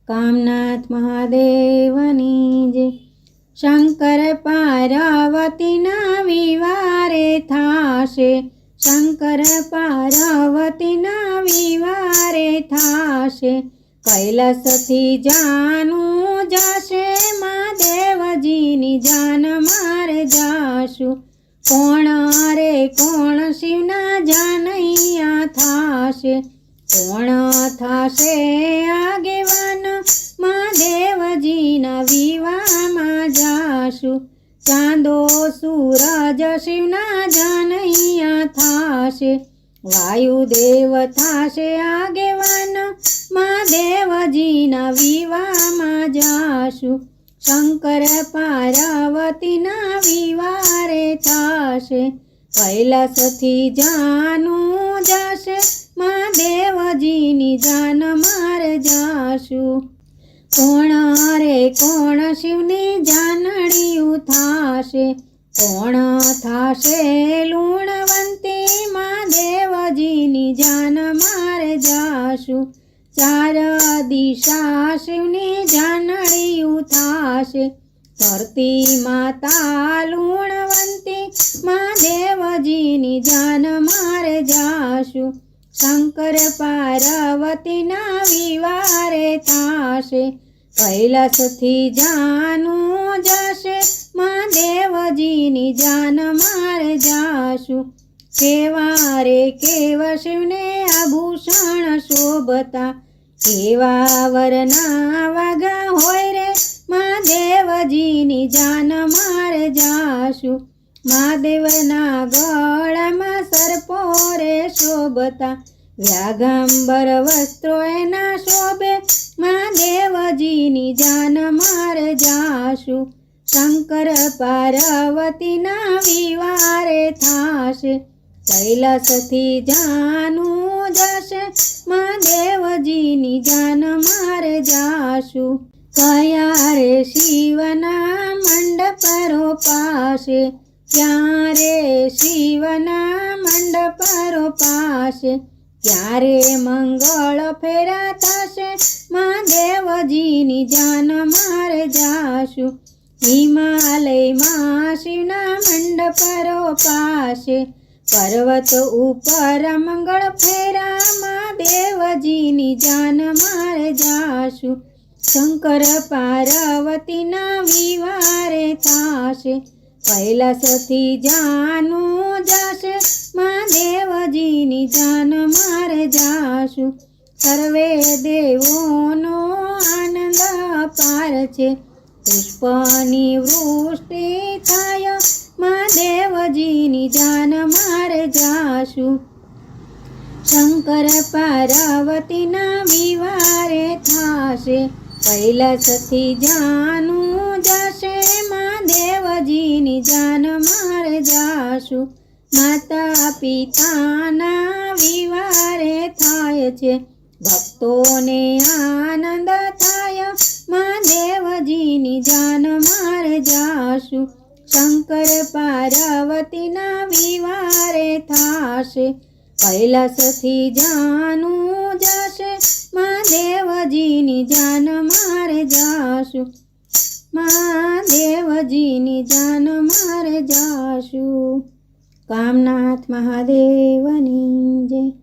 કામનાથ મહાદેવની જય। શંકર પાર્વતીના વિવારે થાશે, શંકર પાર્વતીના વિવારે થાશે। કૈલાસથી જાનું જશે, મહાદેવજીની જાન મારે જાશું। કોણ રે કોણ શિવના જાનૈયા થાશે, કોણ થાશે આગેવાન મહાદેવજીના વિવાહમાં જાશું। ચાંદો સૂરજ શિવના જાનૈયા થાશે, વાયુદેવ થાશે આગેવાન મહાદેવજીના વિવાહમાં જાશું। શંકર પાર્વતીના વિવારે થાશે, કૈલાસથી જાનું જશે, મહાદેવજીની જાન મારે જાશું। કોણ રે કોણ શિવની જાનડિયું થાશે, કોણ થાશે લુણવંતી મહાદેવજીની જાન મારે જાશું। ચાર દિશા શિવની જાનડિયું થાશે, ધરતી માતા લુણવંતી મહાદેવજીની જાન મારે જાશું। શંકર પાર્વતીના વિવારે થાશે, કૈલાસથી જાનું જશે, મહાદેવજીની જાન મારે જાશું। કેવા રે કેવા શિવને આભૂષણ શોભતા, કેવા વરના વાગા હોય રે, મહાદેવજીની જાન મારે જાશું। મહાદેવના ગળામાં સર્પો રે શોભતા, વ્યાગંબર વસ્ત્રો એના શોભે, મહાદેવજીની જાન મારે જાશું। શંકર પાર્વતીના વિવારે થાશે, કૈલાસથી જાનું જશે, મહાદેવજીની જાન મારે જાશું। કયા રે શિવના મંડપ રોપાશે, ક્યાં રે શિવના મંડપ રોપાશે, ક્યારે મંગળ ફેરા થશે, મહાદેવજીની જાન મારે જાશું। હિમાલયમાં શિવના મંડપ રોપાશે, પર્વત ઉપર મંગળ ફેરા, મહાદેવજીની જાન મારે જાશું। શંકર પાર્વતીના વિવારે થાશે, કૈલાસથી જાનું જશે, મહાદેવજીની જાન મારે જાશું। સર્વે દેવોનો આનંદ અપાર છે, પુષ્પની વૃષ્ટિ થાય, મહાદેવજીની જાન મારે જાશું। શંકર પાર્વતીના વિવારે થાશે, કૈલાસથી જાનું જશે, મહાદેવજીની જાન મારે જાશું। માતા પિતાના વિવારે થાય છે, ભક્તોને આનંદ થાય, મહાદેવજીની જાન મારે જાશું। શંકર પાર્વતીના વિવારે થાશે, કૈલાસથી જાનું જશે, મહાદેવજીની જાન મારે જાશું। મહાદેવજીની જાન મારે જાશું। કામનાથ મહાદેવની જય।